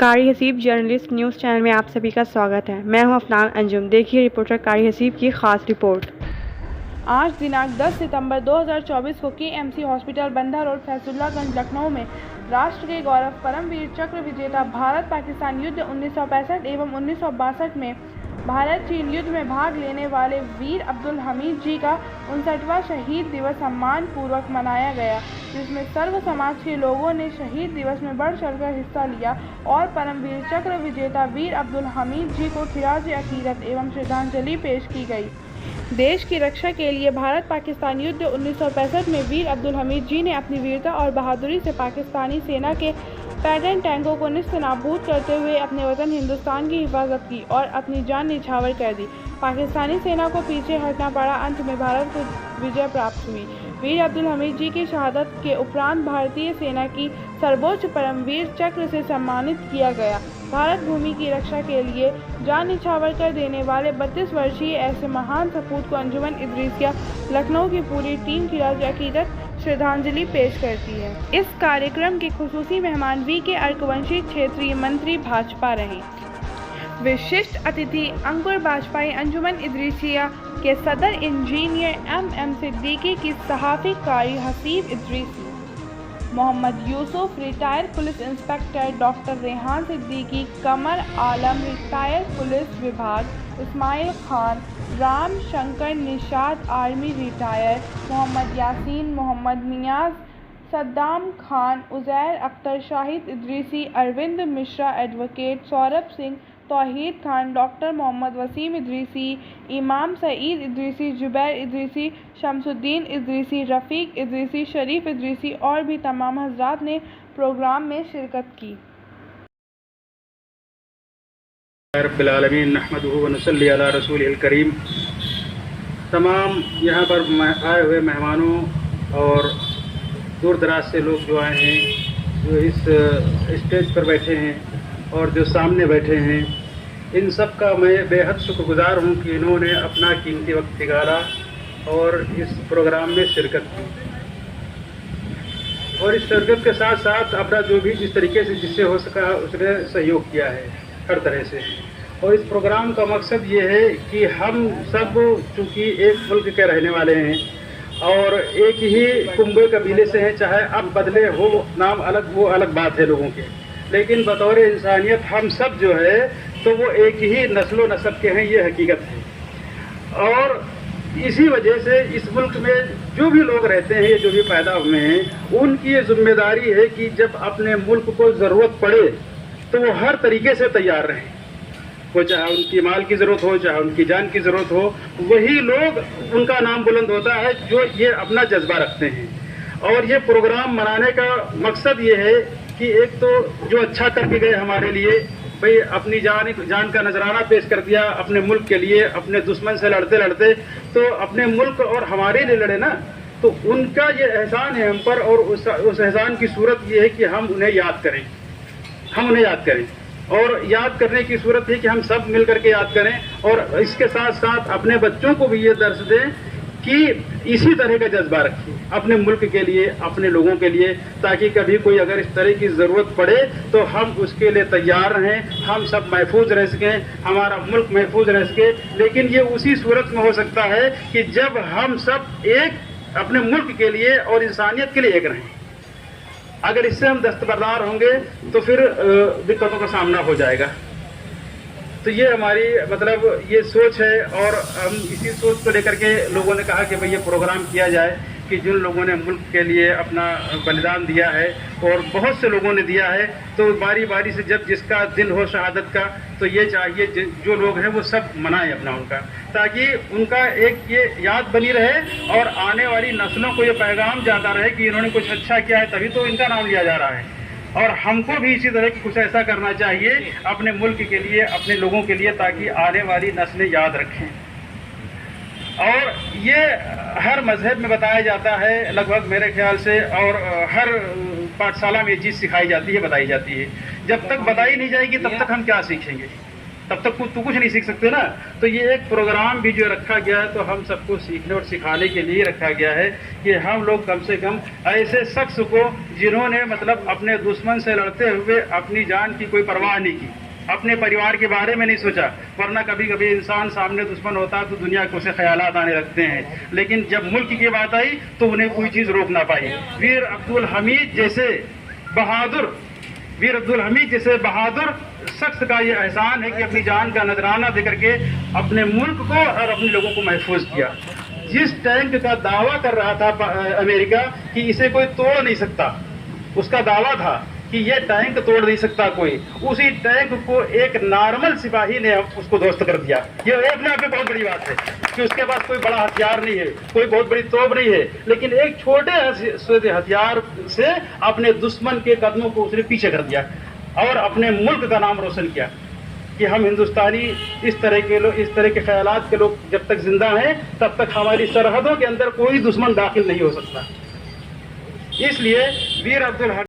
कारी Haseeb journalist news channel में आप सभी का स्वागत है। मैं हूं अफनान अंजुम। देखिए रिपोर्टर कारी हसीब की खास रिपोर्ट। आज दिनांक 10 सितंबर 2024 को केएमसी हॉस्पिटल बंधा रोड फैसुल्लागंज लखनऊ में राष्ट्र के गौरव परमवीर चक्र विजेता भारत पाकिस्तान युद्ध 1965 एवं 1962 में भारत चीन युद्ध में भाग लेने वाले वीर अब्दुल हमीद जी का 59वां शहीद दिवस सम्मान पूर्वक मनाया गया, जिसमें सर्व समाज के लोगों ने शहीद दिवस में बढ़ चढ़कर हिस्सा लिया और परमवीर चक्र विजेता वीर अब्दुल हमीद जी को खिराज अकीदत एवं श्रद्धांजलि पेश की गई। देश की रक्षा के लिए भारत पाकिस्तान युद्ध 1965 में वीर अब्दुल हमीद जी ने अपनी वीरता और बहादुरी से पाकिस्तानी सेना के पैदल टैंकों को निस्तेनाबूद करते हुए अपने वतन हिंदुस्तान की हिफाजत की और अपनी जान निछावर कर दी। पाकिस्तानी सेना को पीछे हटना पड़ा, अंत में भारत को विजय प्राप्त हुई। वीर अब्दुल हमीद जी की शहादत के उपरांत भारतीय सेना की सर्वोच्च परमवीर चक्र से सम्मानित किया गया। भारत भूमि की रक्षा के लिए जान निछावर कर देने वाले 32 वर्षीय ऐसे महान सपूत को अंजुमन इदरीसिया लखनऊ की पूरी टीम खिराज अकीदत श्रद्धांजलि पेश करती है। इस कार्यक्रम के खुसूसी मेहमान वी.के. अर्कवंशी क्षेत्रीय मंत्री भाजपा रहे। विशिष्ट अतिथि अंकुर बाजपाई अंजुमन इदरीसिया के सदर इंजीनियर एम सिद्दीकी की सहाफ़ी Qari Haseeb Idrisi, Mohammad Yusuf retired police inspector, doctor Rehan Siddiqui, Qamar Alam retired police विभाग, Ismail Khan, Ram Shankar Nishad army retire, Mohammad Yasin, Mohammad Niyaz, Saddam Khan, Uzair Akhtar, Shahid Idrisi, Arvind Mishra advocate, Saurabh Singh, Tauheed Khan, doctor Mohammad Waseem Idrisi, Imam Saeed Idrisi, Zubair Idrisi, Shamsuddin Idrisi, रफ़ीक इदरीसी, शरीफ इदरीसी और भी तमाम हज़रात ने प्रोग्राम में शिरकत की। रब्बिल आलमीन नहमदुहु व नसल्ली अला रसूलिहिल करीम। तमाम यहाँ पर आए हुए मेहमानों और दूर दराज से लोग जो आए हैं, जो इस स्टेज पर बैठे हैं और जो सामने बैठे हैं, इन सब का मैं बेहद शुक्रगुजार हूँ कि इन्होंने अपना कीमती वक्त निकाला और इस प्रोग्राम में शिरकत की और इस शिरकत के साथ साथ अपना जो भी जिस तरीके से जिससे हो सका उसने सहयोग किया है हर तरह से। और इस प्रोग्राम का मकसद ये है कि हम सब चूँकि एक मुल्क के रहने वाले हैं और एक ही कुंबे कबीले से हैं, चाहे अब बदले हो नाम अलग, वो अलग बात है लोगों के, लेकिन बतौर इंसानियत हम सब जो है तो वो एक ही नस्लो नस्ब के हैं, ये हकीकत है। और इसी वजह से इस मुल्क में जो भी लोग रहते हैं, जो भी पैदा हुए हैं, उनकी ये जिम्मेदारी है कि जब अपने मुल्क को ज़रूरत पड़े तो वो हर तरीके से तैयार रहें। वो चाहे उनकी माल की ज़रूरत हो, चाहे उनकी जान की ज़रूरत हो, वही लोग उनका नाम बुलंद होता है जो ये अपना जज्बा रखते हैं। और ये प्रोग्राम मनाने का मकसद ये है कि एक तो जो अच्छा करके गए हमारे लिए, भाई अपनी जान का नजराना पेश कर दिया अपने मुल्क के लिए, अपने दुश्मन से लड़ते लड़ते तो अपने मुल्क और हमारे लिए लड़े ना, तो उनका ये एहसान है हम पर। और उस एहसान की सूरत ये है कि हम उन्हें याद करें, हम उन्हें याद करें। और याद करने की सूरत है कि हम सब मिल करके याद करें और इसके साथ साथ अपने बच्चों को भी ये दर्स दें कि इसी तरह का जज्बा रखिए अपने मुल्क के लिए, अपने लोगों के लिए, ताकि कभी कोई अगर इस तरह की ज़रूरत पड़े तो हम उसके लिए तैयार रहें, हम सब महफूज रह सकें, हमारा मुल्क महफूज रह सके। लेकिन ये उसी सूरत में हो सकता है कि जब हम सब एक अपने मुल्क के लिए और इंसानियत के लिए एक रहें। अगर इससे हम दस्तबरदार होंगे तो फिर दिक्कतों का सामना हो जाएगा। तो ये हमारी मतलब ये सोच है और हम इसी सोच को लेकर के लोगों ने कहा कि भाई ये प्रोग्राम किया जाए कि जिन लोगों ने मुल्क के लिए अपना बलिदान दिया है और बहुत से लोगों ने दिया है, तो बारी बारी से जब जिसका दिन हो शहादत का, तो ये चाहिए जो लोग हैं वो सब मनाएं अपना उनका, ताकि उनका एक ये याद बनी रहे और आने वाली नस्लों को ये पैगाम जाता रहे कि इन्होंने कुछ अच्छा किया है तभी तो इनका नाम लिया जा रहा है। और हमको भी इसी तरह कुछ ऐसा करना चाहिए अपने मुल्क के लिए, अपने लोगों के लिए, ताकि आने वाली नस्लें याद रखें। और ये हर मजहब में बताया जाता है लगभग मेरे ख्याल से, और हर पाठशाला में ये चीज़ सिखाई जाती है, बताई जाती है। जब तक बताई नहीं जाएगी तब तक हम क्या सीखेंगे। तब तक तो कुछ नहीं सीख सकते ना। तो ये एक प्रोग्राम भी जो रखा गया है तो हम सबको सीखने और सिखाने के लिए रखा गया है कि हम लोग कम से कम ऐसे शख्स को जिन्होंने मतलब अपने दुश्मन से लड़ते हुए अपनी जान की कोई परवाह नहीं की, अपने परिवार के बारे में नहीं सोचा, वरना कभी कभी इंसान सामने दुश्मन होता है तो दुनिया को से ख्यालात आने लगते हैं, लेकिन जब मुल्क की बात आई तो उन्हें कोई चीज़ रोक ना पाई। वीर अब्दुल हमीद जैसे बहादुर शख्स का ये एहसान है कि अपनी जान का नजराना दे करके अपने मुल्क को और अपने लोगों को महफूज किया। जिस टैंक का दावा कर रहा था अमेरिका कि इसे कोई तोड़ नहीं सकता, उसका दावा था कि ये टैंक तोड़ नहीं सकता कोई, उसी टैंक को एक नॉर्मल सिपाही ने उसको ध्वस्त कर दिया। ये अपने आप में बहुत बड़ी बात है कि उसके पास कोई बड़ा हथियार नहीं है, कोई बहुत बड़ी तोप नहीं है, लेकिन एक छोटे से हथियार से अपने दुश्मन के कदमों को उसने पीछे कर दिया और अपने मुल्क का नाम रोशन किया कि हम हिंदुस्तानी इस तरह के ख्यालात के लोग जब तक जिंदा हैं तब तक हमारी सरहदों के अंदर कोई दुश्मन दाखिल नहीं हो सकता। इसलिए वीर अब्दुल